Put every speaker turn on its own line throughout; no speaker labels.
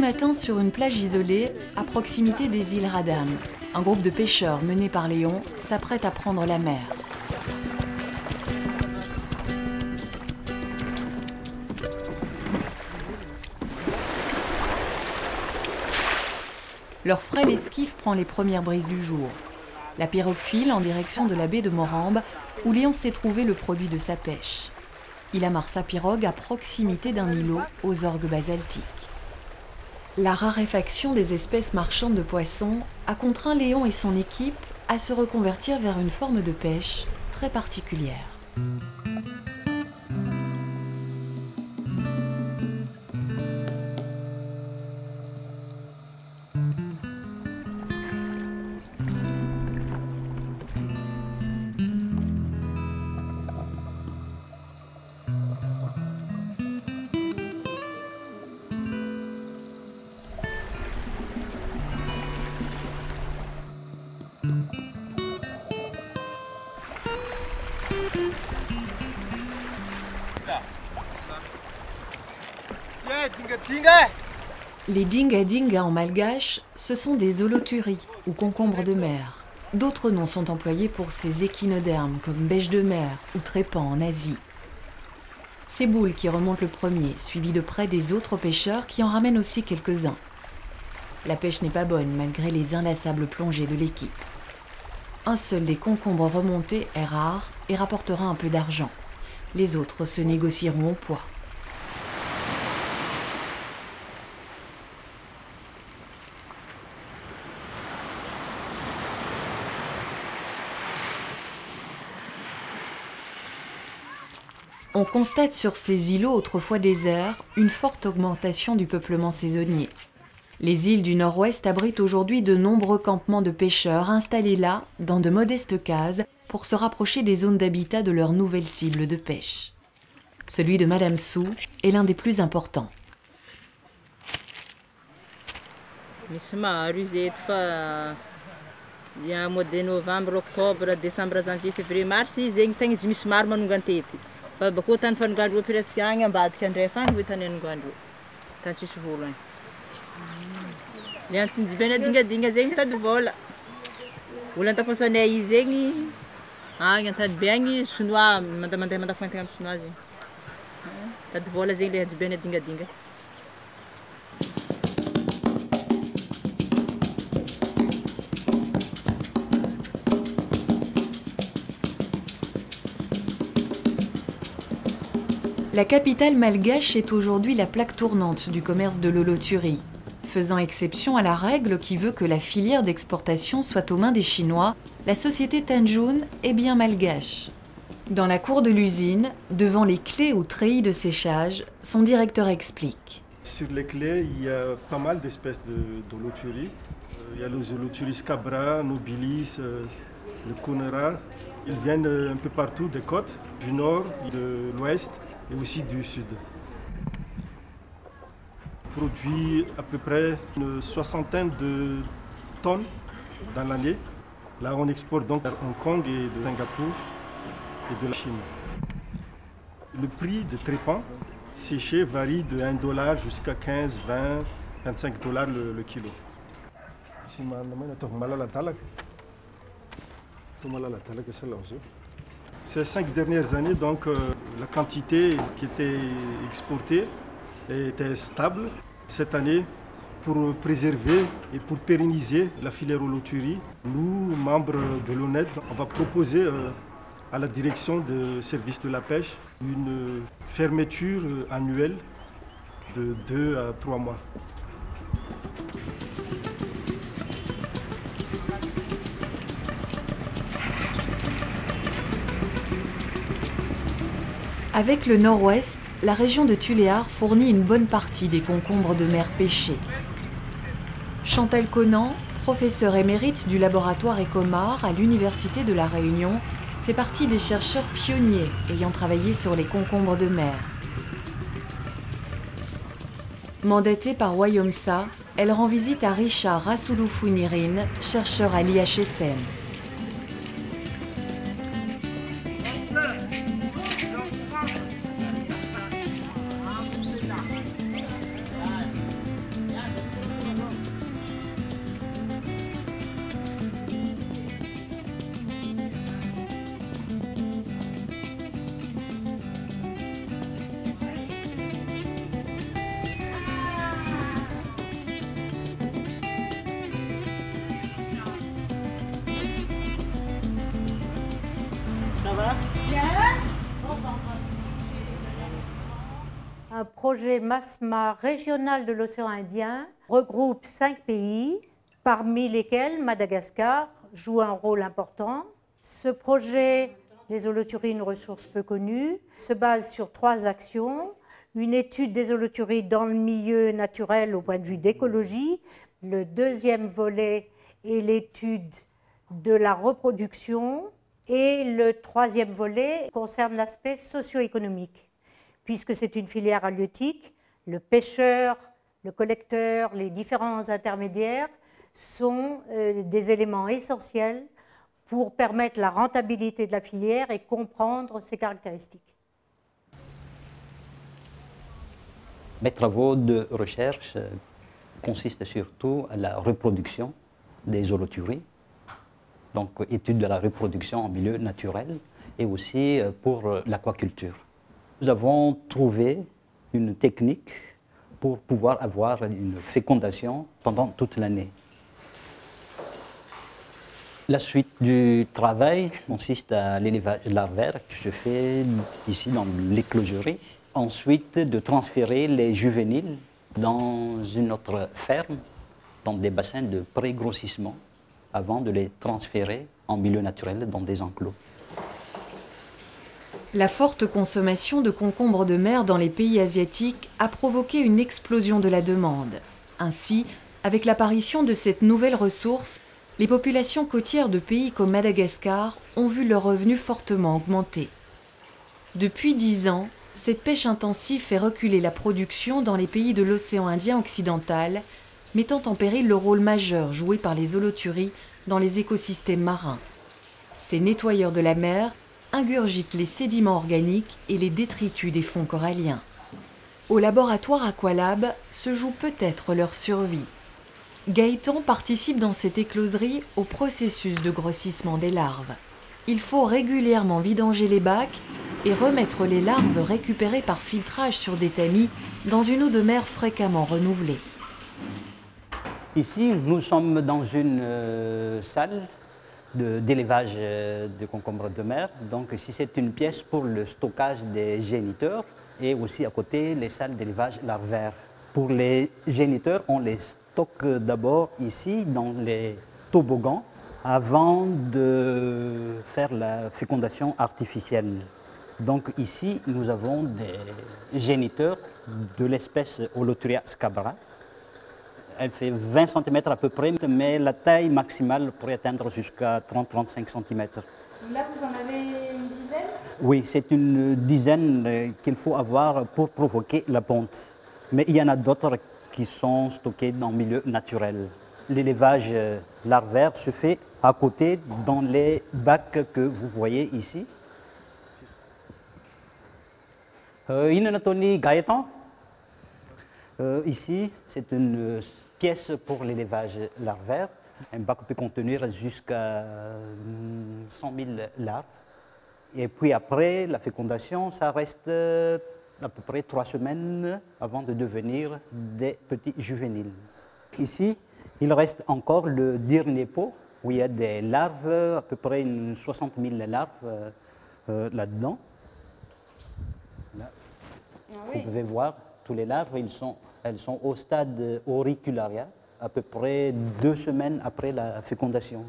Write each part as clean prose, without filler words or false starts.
matin sur une plage isolée, à proximité des îles Radam. Un groupe de pêcheurs mené par Léon s'apprête à prendre la mer. Leur frêle esquif prend les premières brises du jour. La pirogue file en direction de la baie de Morambe, où Léon s'est trouvé le produit de sa pêche. Il amarre sa pirogue à proximité d'un îlot aux orgues basaltiques. La raréfaction des espèces marchandes de poissons a contraint Léon et son équipe à se reconvertir vers une forme de pêche très particulière. Les dinga-dinga en malgache, ce sont des holoturies ou concombres de mer. D'autres noms sont employés pour ces échinodermes comme bêche de mer ou trépan en Asie. C'est Boule qui remonte le premier, suivi de près des autres pêcheurs qui en ramènent aussi quelques-uns. La pêche n'est pas bonne malgré les inlassables plongées de l'équipe. Un seul des concombres remontés est rare et rapportera un peu d'argent. Les autres se négocieront au poids. On constate sur ces îlots autrefois déserts une forte augmentation du peuplement saisonnier. Les îles du Nord-Ouest abritent aujourd'hui de nombreux campements de pêcheurs installés là, dans de modestes cases, pour se rapprocher des zones d'habitat de leur nouvelle cible de pêche. Celui de Madame Sou est l'un des plus importants.
Il y a un mois de novembre, octobre, décembre, janvier, février, mars, zegny tegna izy misy maro manonga antety. Fa bakô tany fanongandreo presque agny ambadika andray fagny hoe tany anongandreo. Tany tsisy volo agny. Le antony jibena dingadinga zegny tady vola. Olo antafasanay izy zegny agny antany be agny sinoa mandeha mandafoantegna amin'ny sinoa zegny. Tady vola zegny le jibena dingadinga.
La capitale malgache est aujourd'hui la plaque tournante du commerce de l'holoturie, faisant exception à la règle qui veut que la filière d'exportation soit aux mains des Chinois. La société Tanjun est bien malgache. Dans la cour de l'usine, devant les clés ou treillis de séchage, son directeur explique.
Sur les clés, il y a pas mal d'espèces d'holoturies. Il y a les holoturies Scabra, Nobilis, le Conera. Ils viennent un peu partout des côtes, du nord, de l'ouest et aussi du sud. On produit à peu près une soixantaine de tonnes dans l'année. Là, on exporte donc à Hong Kong et de Singapour et de la Chine. Le prix de trépan séché varie de $1 jusqu'à 15, 20, 25 $ le kilo. Ces 5 dernières années, donc, la quantité qui était exportée était stable. Cette année, pour préserver et pour pérenniser la filière holoturie, nous, membres de l'ONED, on va proposer à la direction des services de la pêche une fermeture annuelle de 2 à 3 mois.
Avec le nord-ouest, la région de Tuléar fournit une bonne partie des concombres de mer pêchés. Chantal Conan, professeure émérite du laboratoire Ecomar à l'Université de La Réunion, fait partie des chercheurs pionniers ayant travaillé sur les concombres de mer. Mandatée par Wayomsa, elle rend visite à Richard Rasulufunirine, chercheur à l'IHSM.
Un projet MASMA régional de l'océan Indien regroupe 5 pays, parmi lesquels Madagascar joue un rôle important. Ce projet, les holothuries, une ressource peu connue, se base sur 3 actions. Une étude des holothuries dans le milieu naturel au point de vue d'écologie. Le deuxième volet est l'étude de la reproduction. Et le troisième volet concerne l'aspect socio-économique, puisque c'est une filière halieutique. Le pêcheur, le collecteur, les différents intermédiaires sont des éléments essentiels pour permettre la rentabilité de la filière et comprendre ses caractéristiques.
Mes travaux de recherche consistent surtout à la reproduction des holothuries, donc étude de la reproduction en milieu naturel et aussi pour l'aquaculture. Nous avons trouvé une technique pour pouvoir avoir une fécondation pendant toute l'année. La suite du travail consiste à l'élevage larvaire que je fais ici dans l'écloserie. Ensuite, de transférer les juvéniles dans une autre ferme, dans des bassins de pré-grossissement, avant de les transférer en milieu naturel dans des enclos.
La forte consommation de concombres de mer dans les pays asiatiques a provoqué une explosion de la demande. Ainsi, avec l'apparition de cette nouvelle ressource, les populations côtières de pays comme Madagascar ont vu leurs revenus fortement augmenter. Depuis 10 ans, cette pêche intensive fait reculer la production dans les pays de l'océan Indien occidental, mettant en péril le rôle majeur joué par les holothuries dans les écosystèmes marins. Ces nettoyeurs de la mer ingurgitent les sédiments organiques et les détritus des fonds coralliens. Au laboratoire Aqualab se joue peut-être leur survie. Gaëtan participe dans cette écloserie au processus de grossissement des larves. Il faut régulièrement vidanger les bacs et remettre les larves récupérées par filtrage sur des tamis dans une eau de mer fréquemment renouvelée.
Ici, nous sommes dans une salle d'élevage de concombres de mer. Donc ici, c'est une pièce pour le stockage des géniteurs et aussi à côté, les salles d'élevage larvaire. Pour les géniteurs, on les stocke d'abord ici dans les toboggans avant de faire la fécondation artificielle. Donc ici, nous avons des géniteurs de l'espèce Holothuria scabra. Elle fait 20 cm à peu près, mais la taille maximale pourrait atteindre jusqu'à 30-35 cm.
Là, vous en avez une dizaine?
Oui, c'est une dizaine qu'il faut avoir pour provoquer la ponte. Mais il y en a d'autres qui sont stockés dans le milieu naturel. L'élevage larvaire se fait à côté dans les bacs que vous voyez ici. Inanatoni Gaëtan. Ici, c'est une pièce pour l'élevage larvaire. Un bac peut contenir jusqu'à 100 000 larves. Et puis après la fécondation, ça reste à peu près 3 semaines avant de devenir des petits juvéniles. Ici, il reste encore le dernier pot où il y a des larves, à peu près 60 000 larves là-dedans. Là. Ah oui. Vous pouvez voir, tous les larves, elles sont au stade auricularia, à peu près 2 semaines après la fécondation.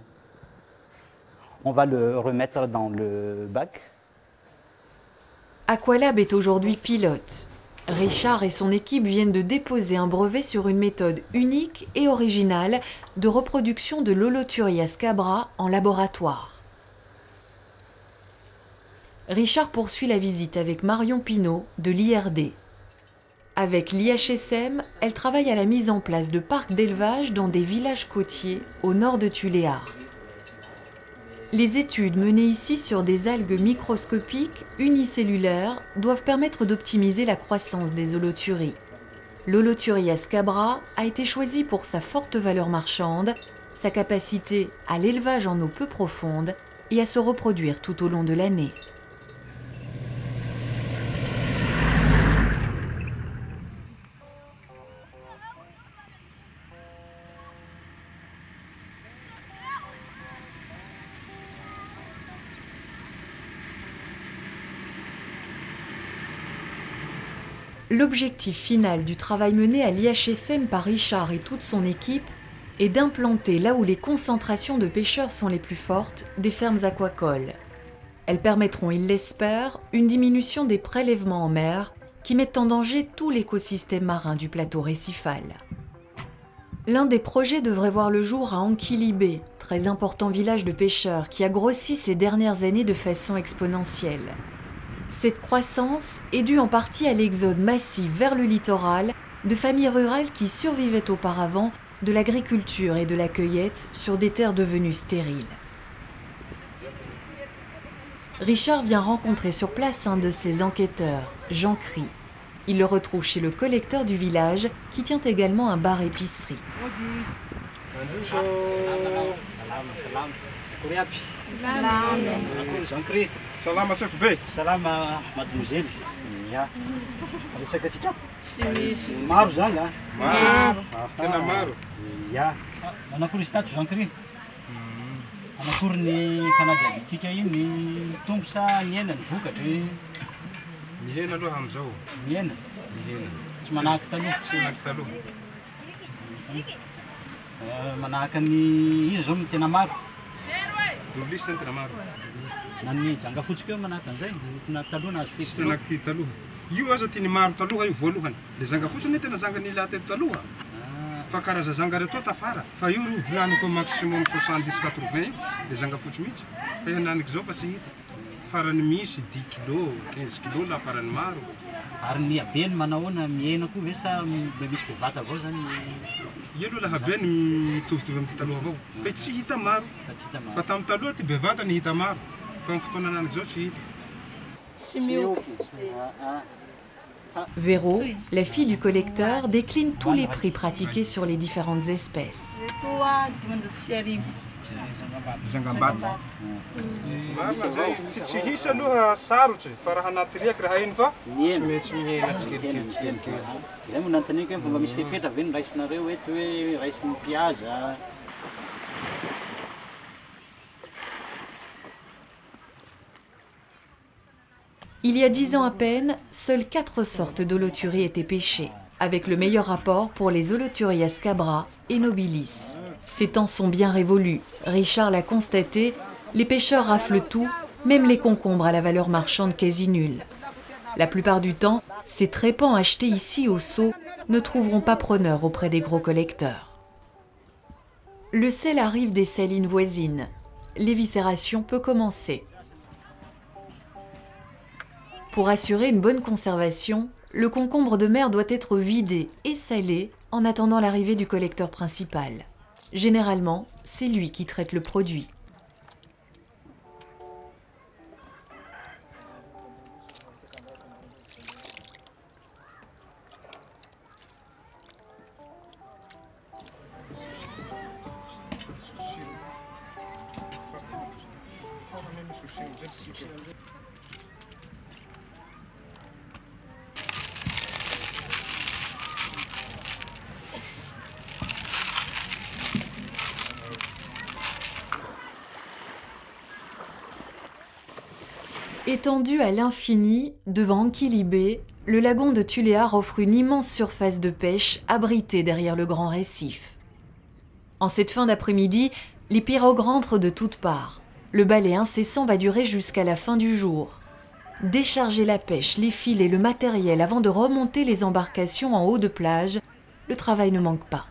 On va le remettre dans le bac.
Aqualab est aujourd'hui pilote. Richard et son équipe viennent de déposer un brevet sur une méthode unique et originale de reproduction de l'Holothuria scabra en laboratoire. Richard poursuit la visite avec Marion Pinault de l'IRD. Avec l'IHSM, elle travaille à la mise en place de parcs d'élevage dans des villages côtiers au nord de Tuléar. Les études menées ici sur des algues microscopiques unicellulaires doivent permettre d'optimiser la croissance des holothuries. L'Holothuria scabra a été choisi pour sa forte valeur marchande, sa capacité à l'élevage en eau peu profonde et à se reproduire tout au long de l'année. L'objectif final du travail mené à l'IHSM par Richard et toute son équipe est d'implanter là où les concentrations de pêcheurs sont les plus fortes des fermes aquacoles. Elles permettront, il l'espère, une diminution des prélèvements en mer qui mettent en danger tout l'écosystème marin du plateau récifal. L'un des projets devrait voir le jour à Ankilibé, très important village de pêcheurs qui a grossi ces dernières années de façon exponentielle. Cette croissance est due en partie à l'exode massif vers le littoral de familles rurales qui survivaient auparavant de l'agriculture et de la cueillette sur des terres devenues stériles. Richard vient rencontrer sur place un de ses enquêteurs, Jean Cry. Il le retrouve chez le collecteur du village qui tient également un bar-épicerie.
Salama chef be.
Salama mademoiselle. Ya. Resaka tsika? Maro zany a.
Maro. Tena maro.
Ya. Manakory izy tato Jean-Cry? Manakory ny fanadiavintsika iny ny tombo sa ny hena ny vokatra?
Ny hena aloha amizao.
Ny hena?
Ny hena.
Tsy manahaky taloha?
Tsy manahaky taloha.
Manahaka ny izy zao ny tena maro.
Dolisy ny tena maro.
Na ny janga fotsika eo manahaka an'izay, na taloha na azo
Tsy
fety.
manahaky taloha. Io aza tiany maro taloha io voalohany. Le zanga fotsiny tena zanga nila teto taloha. Fa karaza zanga reto tafara. Fa io ro volaniko maximum 70-80 le zanga fotsy mihitsy. Fa henaniky zao fa tsy hita. Farany misy 10 kg, 15 kg la farany maro.
Ary ny habeny manahoana mihena koa ve sa mbe misy bevata avao zany?
Io aloha laha be ny mitovitovy amin'ny ty taloha avao. Fa tsy hita maro.
Fa tsy hita maro.
Fa tamin'ny taloha ty bevata ny hita maro. Fa amin'ny fotoana ananiky zao tsy hita.
Véro, la fille du collecteur, décline tous les prix pratiqués sur les différentes espèces.
Zangambady. Marina zay tsy hisy aloha sarotsy fa raha anaty riaky raha iny fa tsy mety mihena tsikelikely.
Zay moa nanontaniako hoe mba misy fepetra ve ny raisinareo eto hoe raisin'ny piaza?
Il y a 10 ans à peine, seules 4 sortes d'holoturies étaient pêchées, avec le meilleur rapport pour les Holothurias scabra et nobilis. Ces temps sont bien révolus. Richard l'a constaté, les pêcheurs raflent tout, même les concombres à la valeur marchande quasi nulle. La plupart du temps, ces trépans achetés ici au seau ne trouveront pas preneur auprès des gros collecteurs. Le sel arrive des salines voisines. L'éviscération peut commencer. Pour assurer une bonne conservation, le concombre de mer doit être vidé et salé en attendant l'arrivée du collecteur principal. Généralement, c'est lui qui traite le produit. Étendu à l'infini, devant Ankilibé, le lagon de Tuléar offre une immense surface de pêche abritée derrière le grand récif. En cette fin d'après-midi, les pirogues rentrent de toutes parts. Le balai incessant va durer jusqu'à la fin du jour. Décharger la pêche, les filets, le matériel avant de remonter les embarcations en haut de plage, le travail ne manque pas.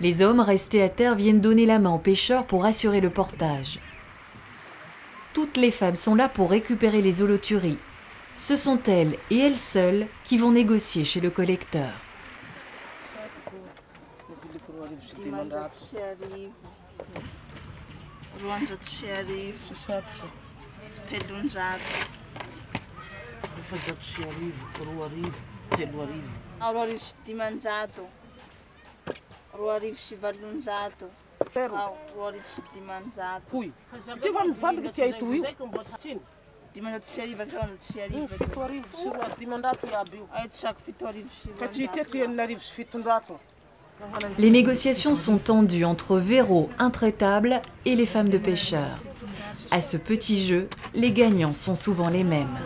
Les hommes restés à terre viennent donner la main aux pêcheurs pour assurer le portage. Toutes les femmes sont là pour récupérer les holoturies. Ce sont elles et elles seules qui vont négocier chez le collecteur. Les négociations sont tendues entre Véro, intraitable, et les femmes de pêcheurs. À ce petit jeu, les gagnants sont souvent les mêmes.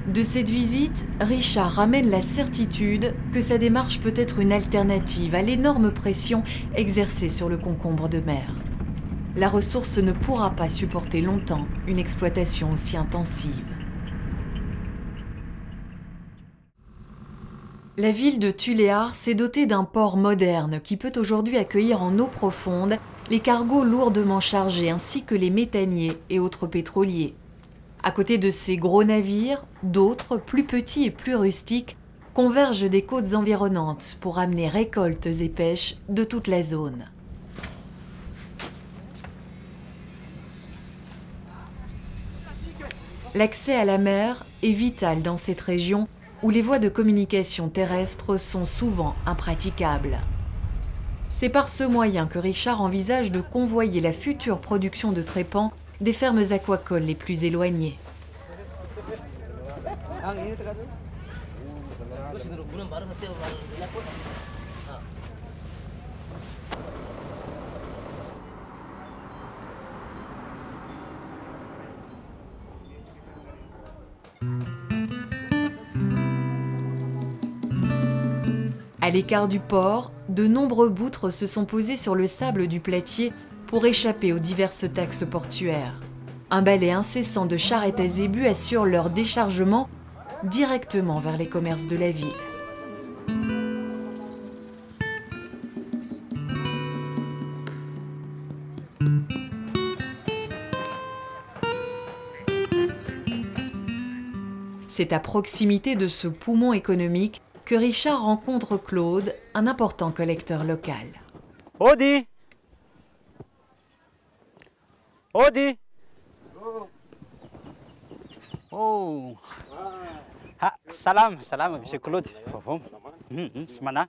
De cette visite, Richard ramène la certitude que sa démarche peut être une alternative à l'énorme pression exercée sur le concombre de mer. La ressource ne pourra pas supporter longtemps une exploitation aussi intensive. La ville de Tuléar s'est dotée d'un port moderne qui peut aujourd'hui accueillir en eau profonde les cargos lourdement chargés ainsi que les méthaniers et autres pétroliers. À côté de ces gros navires, d'autres, plus petits et plus rustiques, convergent des côtes environnantes pour amener récoltes et pêches de toute la zone. L'accès à la mer est vital dans cette région où les voies de communication terrestres sont souvent impraticables. C'est par ce moyen que Richard envisage de convoyer la future production de trépan des fermes aquacoles les plus éloignées. À l'écart du port, de nombreux boutres se sont posés sur le sable du Platier pour échapper aux diverses taxes portuaires. Un balai incessant de charrettes à zébus assure leur déchargement directement vers les commerces de la ville. C'est à proximité de ce poumon économique que Richard rencontre Claude, un important collecteur local.
Odi! Odi! Oh! Ah, salam, salam, monsieur Claude. Semana?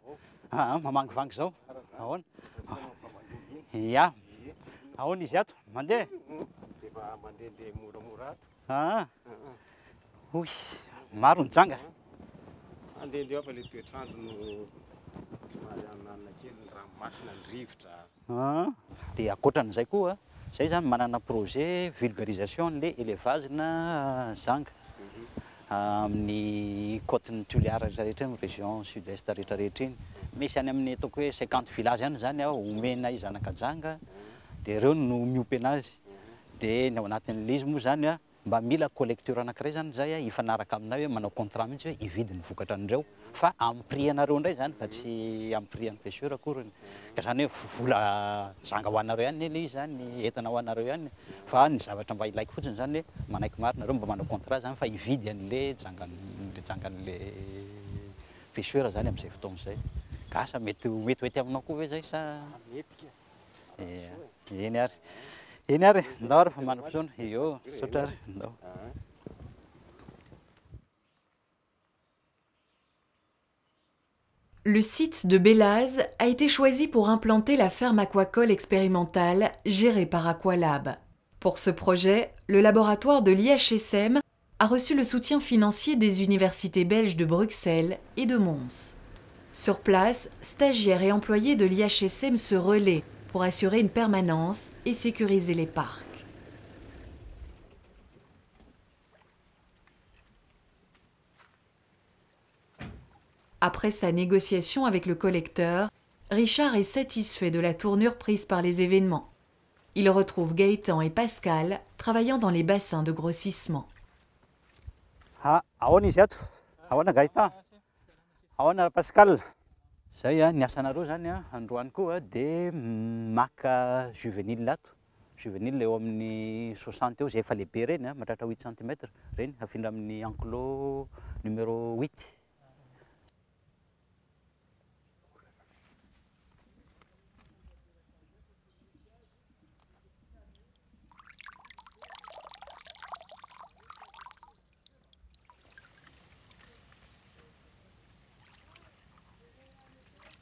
Mamangvang zao. Ahoana? Ya. Ahoana izy ato? Mandeha? Ah. Oy, maro ny janga. Dia ankoatran'izay koa, zay zany manana projet vulgarisation le élevage na zanga amin'ny côte-ny Tuléar rehetrarehetra iny, région sud-est rehetrarehetra iny. Misy any amin'ny ataoko hoe 50 village any zany omena izanakajanga, dia ireo no miompy anazy. Dia ny ao anatin'ilay izy moa zany mba mila collecteur anankiray zany zay ifanaraka aminay hoe manao contrat mihitsy hoe hividy ny vokatra an'ireo fa amin'ny prix anareo indray zany fa tsy amin'ny prix an'ny pêcheur akorany. Ka zany hoe vola zanga ho anareo ihany le izy zany, entana ho anareo ihany. Fa ny zavatra mba ilaiko fotsiny zany hoe manaiky marina nareo mba manao contrat zany fa hividy an'le jangan'le pêcheur zany amin'izay fotoana izay. Ka asa mety mety aminao koa ve zay sa? Eny ary. Eny ary, ndao ary fa manam-potoana. Io, saotra ary, ndao.
Le site de Bélaz a été choisi pour implanter la ferme aquacole expérimentale gérée par Aqualab. Pour ce projet, le laboratoire de l'IHSM a reçu le soutien financier des universités belges de Bruxelles et de Mons. Sur place, stagiaires et employés de l'IHSM se relaient pour assurer une permanence et sécuriser les parcs. Après sa négociation avec le collecteur, Richard est satisfait de la tournure prise par les événements. Il retrouve Gaëtan et Pascal travaillant dans les bassins de grossissement.
Pascal. Saya niasanareo zany androany koa dia maka juvénile ato. Juvénile eo amin'ny 60 eo, zay efa lehibe reny, mahatratra 8 cm reny, afindra amin'ny enclos numéro 8.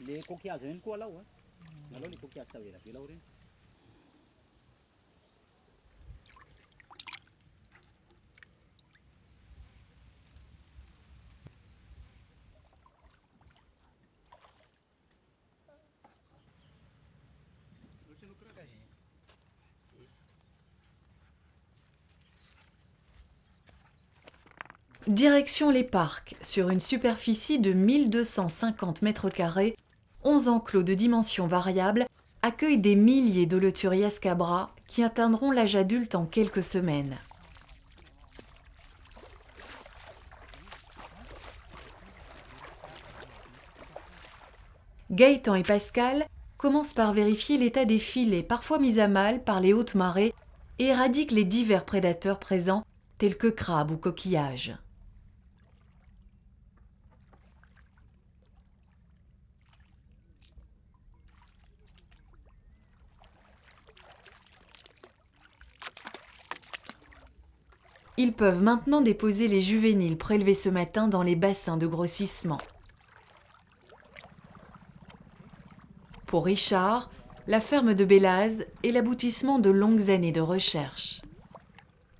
Les coquillages reny koa alao a. Alao le coquillage tavela reny.
Direction les parcs, sur une superficie de 1250 m², 11 enclos de dimensions variables accueillent des milliers d'Holothuries scabra qui atteindront l'âge adulte en quelques semaines. Gaëtan et Pascal commencent par vérifier l'état des filets, parfois mis à mal par les hautes marées, et éradiquent les divers prédateurs présents, tels que crabes ou coquillages. Ils peuvent maintenant déposer les juvéniles prélevés ce matin dans les bassins de grossissement. Pour Richard, la ferme de Bélaz est l'aboutissement de longues années de recherche.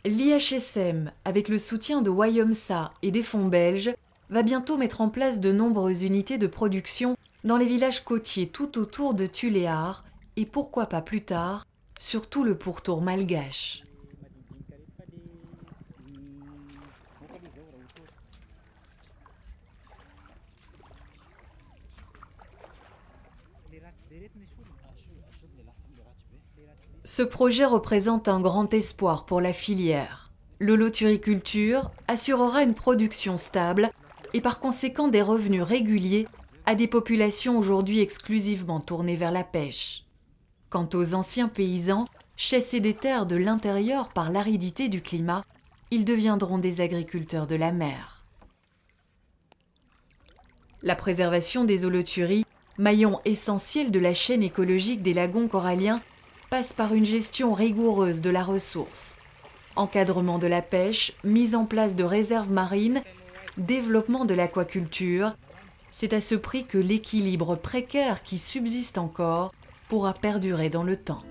L'IHSM, avec le soutien de Wayomsa et des fonds belges, va bientôt mettre en place de nombreuses unités de production dans les villages côtiers tout autour de Tuléar et pourquoi pas plus tard, sur tout le pourtour malgache. Ce projet représente un grand espoir pour la filière. L'holothuriculture assurera une production stable et par conséquent des revenus réguliers à des populations aujourd'hui exclusivement tournées vers la pêche. Quant aux anciens paysans, chassés des terres de l'intérieur par l'aridité du climat, ils deviendront des agriculteurs de la mer. La préservation des holothuries, maillon essentiel de la chaîne écologique des lagons coralliens, passe par une gestion rigoureuse de la ressource. Encadrement de la pêche, mise en place de réserves marines, développement de l'aquaculture, c'est à ce prix que l'équilibre précaire qui subsiste encore pourra perdurer dans le temps.